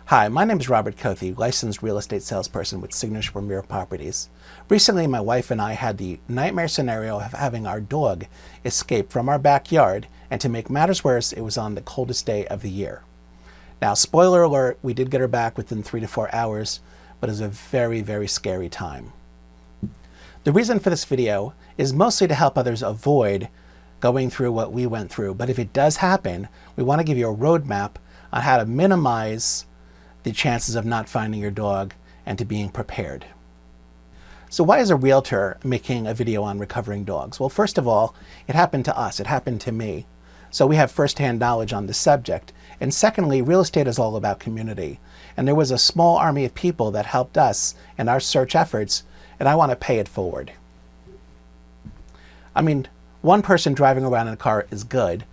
Hi, my name is Robert Cothey, licensed real estate salesperson with Signature Premier Properties. Recently, my wife and I had the nightmare scenario of having our dog escape from our backyard, and to make matters worse, it was on the coldest day of the year. Now, spoiler alert, we did get her back within 3 to 4 hours, but it was a very, very scary time. The reason for this video is mostly to help others avoid going through what we went through, but if it does happen, we want to give you a roadmap on how to minimize the chances of not finding your dog and to being prepared. So why is a realtor making a video on recovering dogs? Well, first of all, it happened to us. It happened to me. So we have firsthand knowledge on the subject. And secondly, real estate is all about community. And there was a small army of people that helped us in our search efforts, and I want to pay it forward. I mean, one person driving around in a car is good,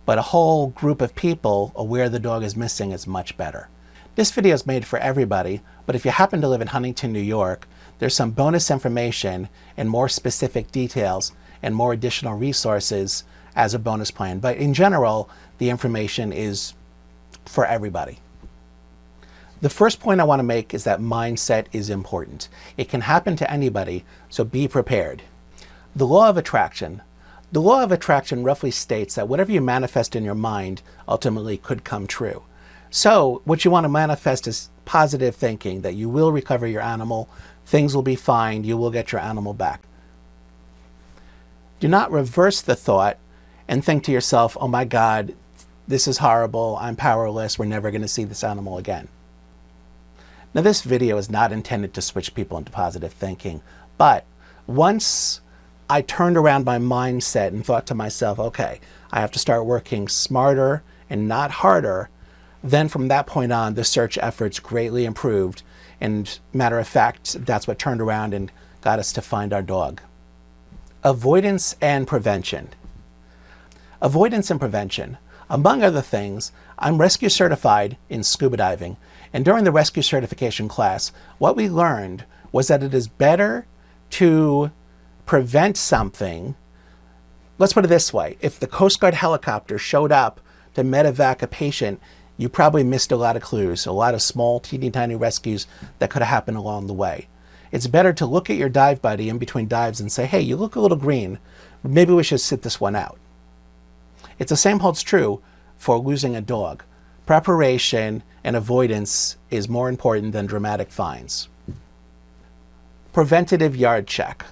but a whole group of people aware the dog is missing is much better. This video is made for everybody, but if you happen to live in Huntington, New York, there's some bonus information and more specific details and more additional resources as a bonus plan. But in general, the information is for everybody. The first point I want to make is that mindset is important. It can happen to anybody, so be prepared. The law of attraction. The law of attraction roughly states that whatever you manifest in your mind ultimately could come true. So what you want to manifest is positive thinking, that you will recover your animal, things will be fine, you will get your animal back. Do not reverse the thought and think to yourself, oh my God, this is horrible, I'm powerless, we're never going to see this animal again. Now this video is not intended to switch people into positive thinking, but once I turned around my mindset and thought to myself, okay, I have to start working smarter and not harder, then from that point on, the search efforts greatly improved. And matter of fact, that's what turned around and got us to find our dog. Avoidance and prevention. Avoidance and prevention. Among other things, I'm rescue certified in scuba diving. And during the rescue certification class, what we learned was that it is better to prevent something. Let's put it this way. If the Coast Guard helicopter showed up to medevac a patient, you probably missed a lot of clues, a lot of small, teeny tiny rescues that could have happened along the way. It's better to look at your dive buddy in between dives and say, hey, you look a little green. Maybe we should sit this one out. It's the same holds true for losing a dog. Preparation and avoidance is more important than dramatic fines. Preventative yard check.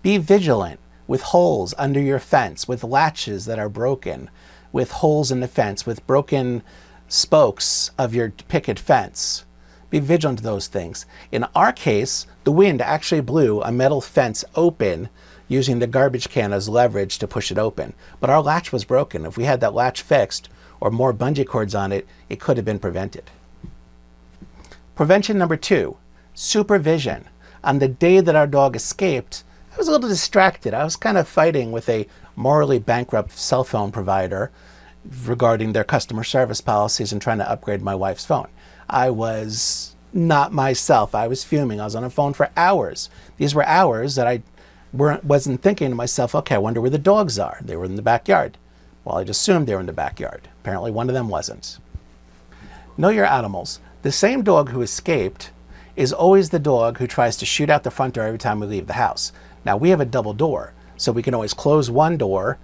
Be vigilant with holes under your fence, with latches that are broken, with holes in the fence, with broken spokes of your picket fence. Be vigilant to those things. In our case, the wind actually blew a metal fence open using the garbage can as leverage to push it open. But our latch was broken. If we had that latch fixed or more bungee cords on it, it could have been prevented. Prevention number 2, supervision. On the day that our dog escaped, I was a little distracted. I was kind of fighting with a morally bankrupt cell phone provider regarding their customer service policies and trying to upgrade my wife's phone. I was not myself. I was fuming. I was on the phone for hours. These were hours that I wasn't thinking to myself, okay, I wonder where the dogs are. They were in the backyard. Well, I just assumed they were in the backyard. Apparently one of them wasn't. Know your animals. The same dog who escaped is always the dog who tries to shoot out the front door every time we leave the house. Now we have a double door, so we can always close one door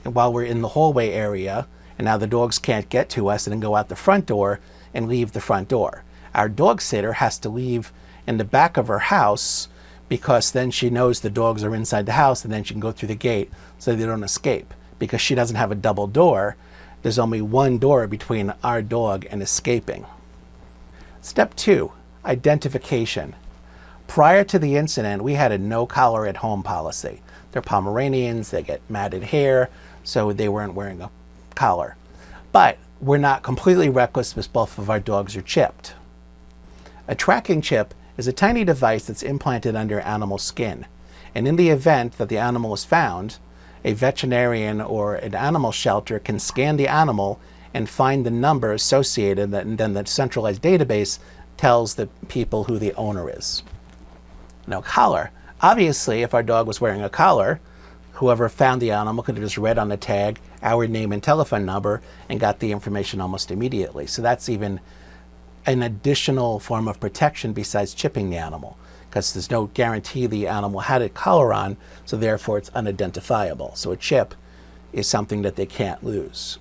while we're in the hallway area, and now the dogs can't get to us and then go out the front door and leave the front door. Our dog sitter has to leave in the back of her house because then she knows the dogs are inside the house and then she can go through the gate so they don't escape. Because she doesn't have a double door, there's only one door between our dog and escaping. Step 2, identification. Prior to the incident, we had a no collar at home policy. They're Pomeranians, they get matted hair, so they weren't wearing a collar. But we're not completely reckless because both of our dogs are chipped. A tracking chip is a tiny device that's implanted under animal skin. And in the event that the animal is found, a veterinarian or an animal shelter can scan the animal and find the number associated, and then the centralized database tells the people who the owner is. Now, collar. Obviously, if our dog was wearing a collar, whoever found the animal could have just read on the tag our name and telephone number and got the information almost immediately. So that's even an additional form of protection besides chipping the animal, because there's no guarantee the animal had a collar on, so therefore it's unidentifiable. So a chip is something that they can't lose.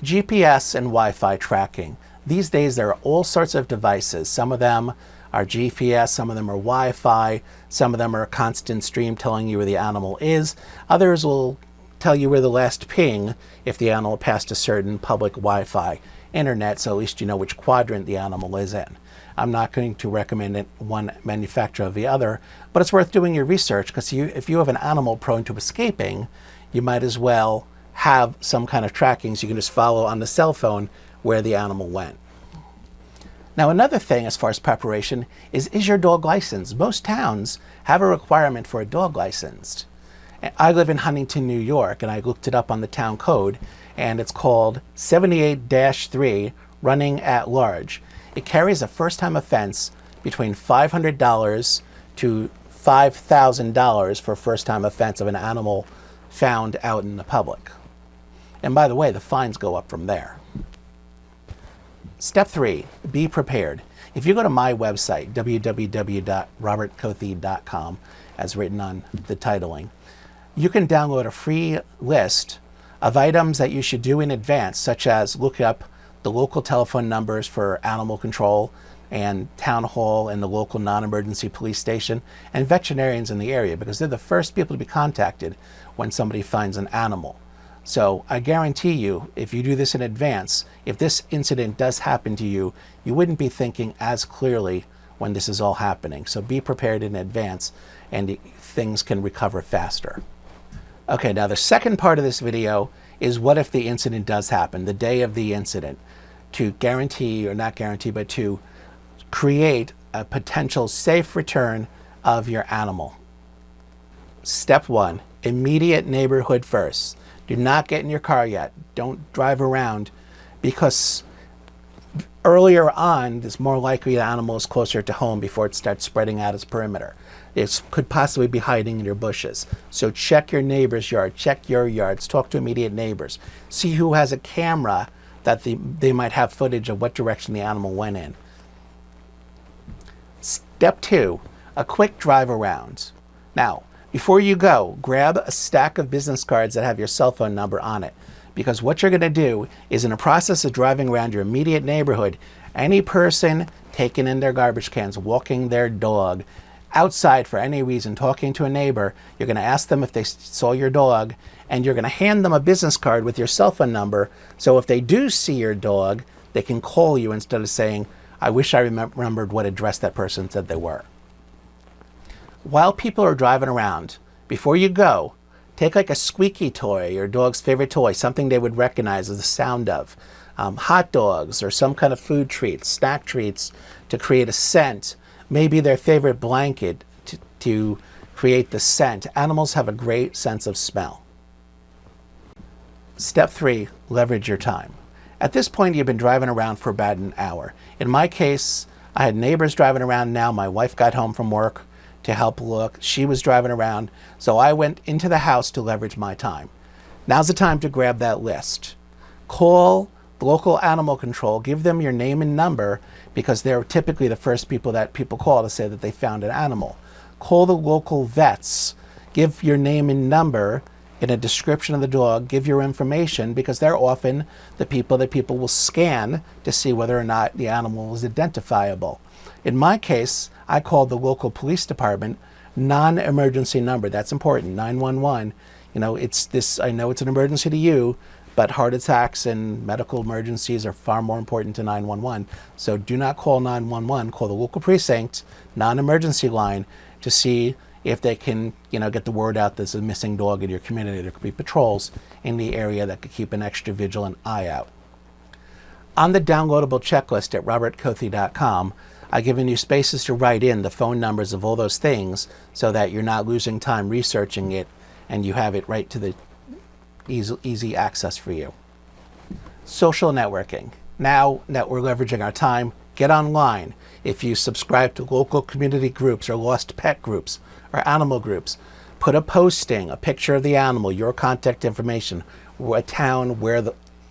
GPS and Wi-Fi tracking. These days there are all sorts of devices. Some of them are GPS, some of them are Wi-Fi, some of them are a constant stream telling you where the animal is. Others will tell you where the last ping if the animal passed a certain public Wi-Fi internet, so at least you know which quadrant the animal is in. I'm not going to recommend one manufacturer or the other, but it's worth doing your research, because if you have an animal prone to escaping, you might as well have some kind of tracking so you can just follow on the cell phone where the animal went. Now, another thing as far as preparation is your dog licensed? Most towns have a requirement for a dog licensed. I live in Huntington, New York, and I looked it up on the town code, and it's called 78-3, running at large. It carries a first-time offense between $500 to $5,000 for a first-time offense of an animal found out in the public. And by the way, the fines go up from there. Step 3, be prepared. If you go to my website, www.robertcothey.com, as written on the titling, you can download a free list of items that you should do in advance, such as look up the local telephone numbers for animal control and town hall and the local non-emergency police station and veterinarians in the area, because they're the first people to be contacted when somebody finds an animal. So I guarantee you, if you do this in advance, if this incident does happen to you, you wouldn't be thinking as clearly when this is all happening. So be prepared in advance, and things can recover faster. Okay, now the second part of this video is what if the incident does happen, the day of the incident, to guarantee, or not guarantee, but to create a potential safe return of your animal. Step 1, immediate neighborhood first. Do not get in your car yet. Don't drive around, because earlier on, it's more likely the animal is closer to home before it starts spreading out its perimeter. It could possibly be hiding in your bushes. So check your neighbor's yard, check your yards, talk to immediate neighbors. See who has a camera that they might have footage of what direction the animal went in. Step 2, a quick drive around. Now, before you go, grab a stack of business cards that have your cell phone number on it, because what you're going to do is, in the process of driving around your immediate neighborhood, any person taking in their garbage cans, walking their dog, outside for any reason, talking to a neighbor, you're going to ask them if they saw your dog, and you're going to hand them a business card with your cell phone number, so if they do see your dog, they can call you instead of saying, I wish I remembered what address that person said they were. While people are driving around, before you go, take like a squeaky toy, your dog's favorite toy, something they would recognize as the sound of, hot dogs or some kind of food treats, snack treats, to create a scent, maybe their favorite blanket to create the scent. Animals have a great sense of smell. Step 3, leverage your time. At this point, you've been driving around for about an hour. In my case, I had neighbors driving around now. My wife got home from work to help look. She was driving around, so I went into the house to leverage my time. Now's the time to grab that list. Call local animal control, give them your name and number, because they're typically the first people that people call to say that they found an animal. Call the local vets, give your name and number in a description of the dog, give your information, because they're often the people that people will scan to see whether or not the animal is identifiable. In my case, I called the local police department, non-emergency number. That's important, 911. You know, I know it's an emergency to you, but heart attacks and medical emergencies are far more important to 911. So do not call 911, call the local precinct, non-emergency line, to see if they can, get the word out there's a missing dog in your community. There could be patrols in the area that could keep an extra vigilant eye out. On the downloadable checklist at robertcothey.com, I've given you spaces to write in the phone numbers of all those things so that you're not losing time researching it and you have it right to the easy access for you. Social networking. Now that we're leveraging our time, get online. If you subscribe to local community groups or lost pet groups or animal groups, put a posting, a picture of the animal, your contact information, a town where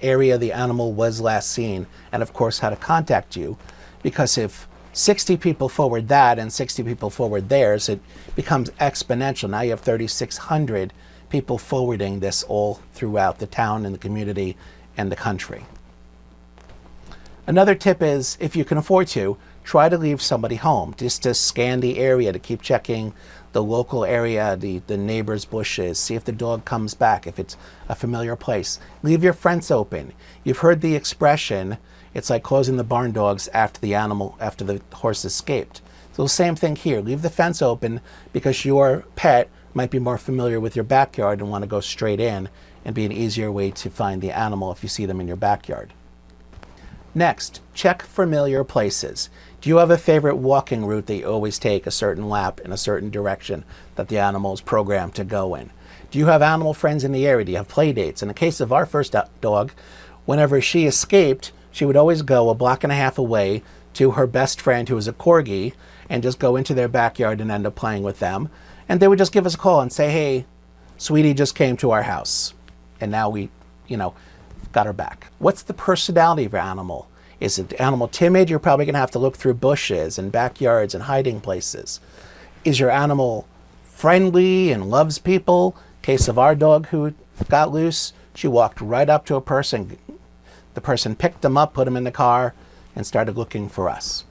area the animal was last seen, and of course how to contact you. Because if 60 people forward that and 60 people forward theirs, it becomes exponential. Now you have 3,600 people forwarding this all throughout the town and the community and the country. Another tip is, if you can afford to, try to leave somebody home, just to scan the area, to keep checking the local area, the neighbor's bushes, see if the dog comes back, if it's a familiar place. Leave your fence open. You've heard the expression, it's like closing the barn dogs after the horse escaped. So the same thing here. Leave the fence open because your pet might be more familiar with your backyard and want to go straight in, and be an easier way to find the animal if you see them in your backyard. Next, check familiar places. Do you have a favorite walking route that you always take a certain lap in a certain direction that the animal is programmed to go in? Do you have animal friends in the area? Do you have play dates? In the case of our first dog, whenever she escaped, she would always go 1.5 blocks away to her best friend, who was a corgi, and just go into their backyard and end up playing with them. And they would just give us a call and say, hey, sweetie just came to our house. And now we, got her back. What's the personality of your animal? Is the animal timid? You're probably going to have to look through bushes and backyards and hiding places. Is your animal friendly and loves people? Case of our dog who got loose, she walked right up to a person. The person picked him up, put him in the car, and started looking for us.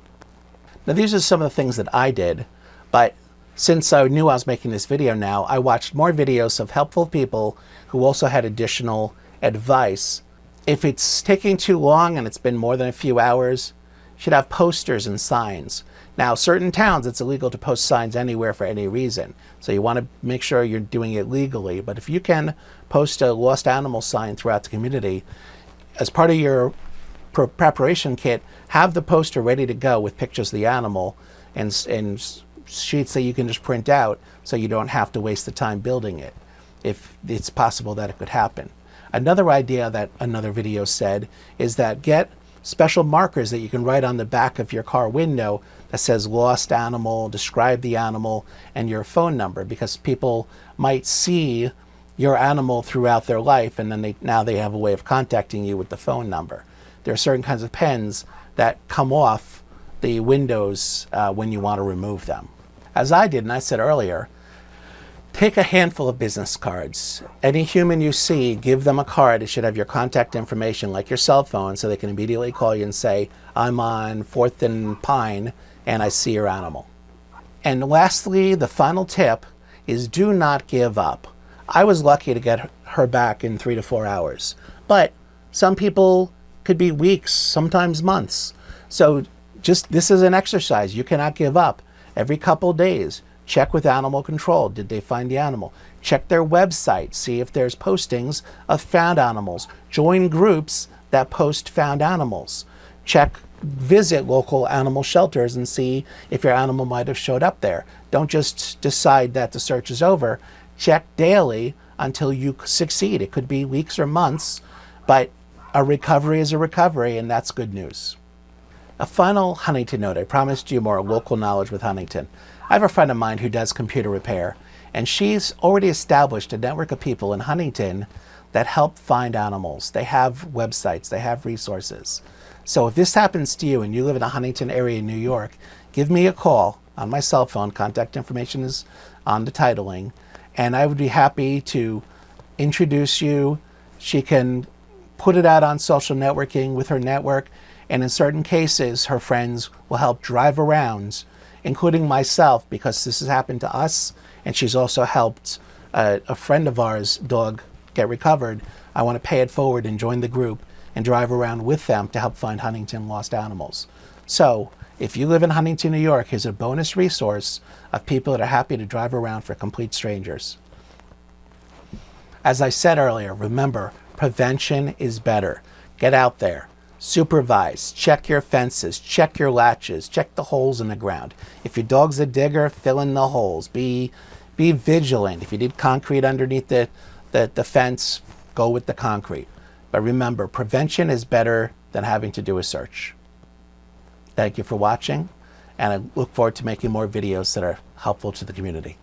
Now, these are some of the things that I did, but since I knew I was making this video now, I watched more videos of helpful people who also had additional advice. If it's taking too long and it's been more than a few hours, you should have posters and signs. Now, certain towns, it's illegal to post signs anywhere for any reason. So you want to make sure you're doing it legally. But if you can post a lost animal sign throughout the community, as part of your preparation kit, have the poster ready to go with pictures of the animal and sheets that you can just print out, so you don't have to waste the time building it, if it's possible that it could happen. Another idea that another video said is that get special markers that you can write on the back of your car window that says lost animal, describe the animal, and your phone number, because people might see your animal throughout their life, and then now they have a way of contacting you with the phone number. There are certain kinds of pens that come off the windows when you want to remove them. As I did, and I said earlier, take a handful of business cards. Any human you see, give them a card. It should have your contact information, like your cell phone, so they can immediately call you and say, I'm on 4th and Pine, and I see your animal. And lastly, the final tip is do not give up. I was lucky to get her back in 3 to 4 hours, but some people could be weeks, sometimes months. So this is an exercise. You cannot give up. Every couple days, check with animal control. Did they find the animal? Check their website. See if there's postings of found animals. Join groups that post found animals. Visit local animal shelters and see if your animal might have showed up there. Don't just decide that the search is over. Check daily until you succeed. It could be weeks or months, but a recovery is a recovery, and that's good news. A final Huntington note. I promised you more local knowledge with Huntington. I have a friend of mine who does computer repair, and she's already established a network of people in Huntington that help find animals. They have websites, they have resources. So if this happens to you and you live in a Huntington area in New York, give me a call on my cell phone. Contact information is on the titling, and I would be happy to introduce you. She can put it out on social networking with her network, and in certain cases, her friends will help drive around, including myself, because this has happened to us, and she's also helped a friend of ours' dog get recovered. I want to pay it forward and join the group and drive around with them to help find Huntington lost animals. So if you live in Huntington, New York, here's a bonus resource of people that are happy to drive around for complete strangers. As I said earlier, remember, prevention is better. Get out there. Supervise, check your fences, check your latches, check the holes in the ground. If your dog's a digger, fill in the holes. Be vigilant. If you need concrete underneath the fence, go with the concrete. But remember, prevention is better than having to do a search. Thank you for watching, and I look forward to making more videos that are helpful to the community.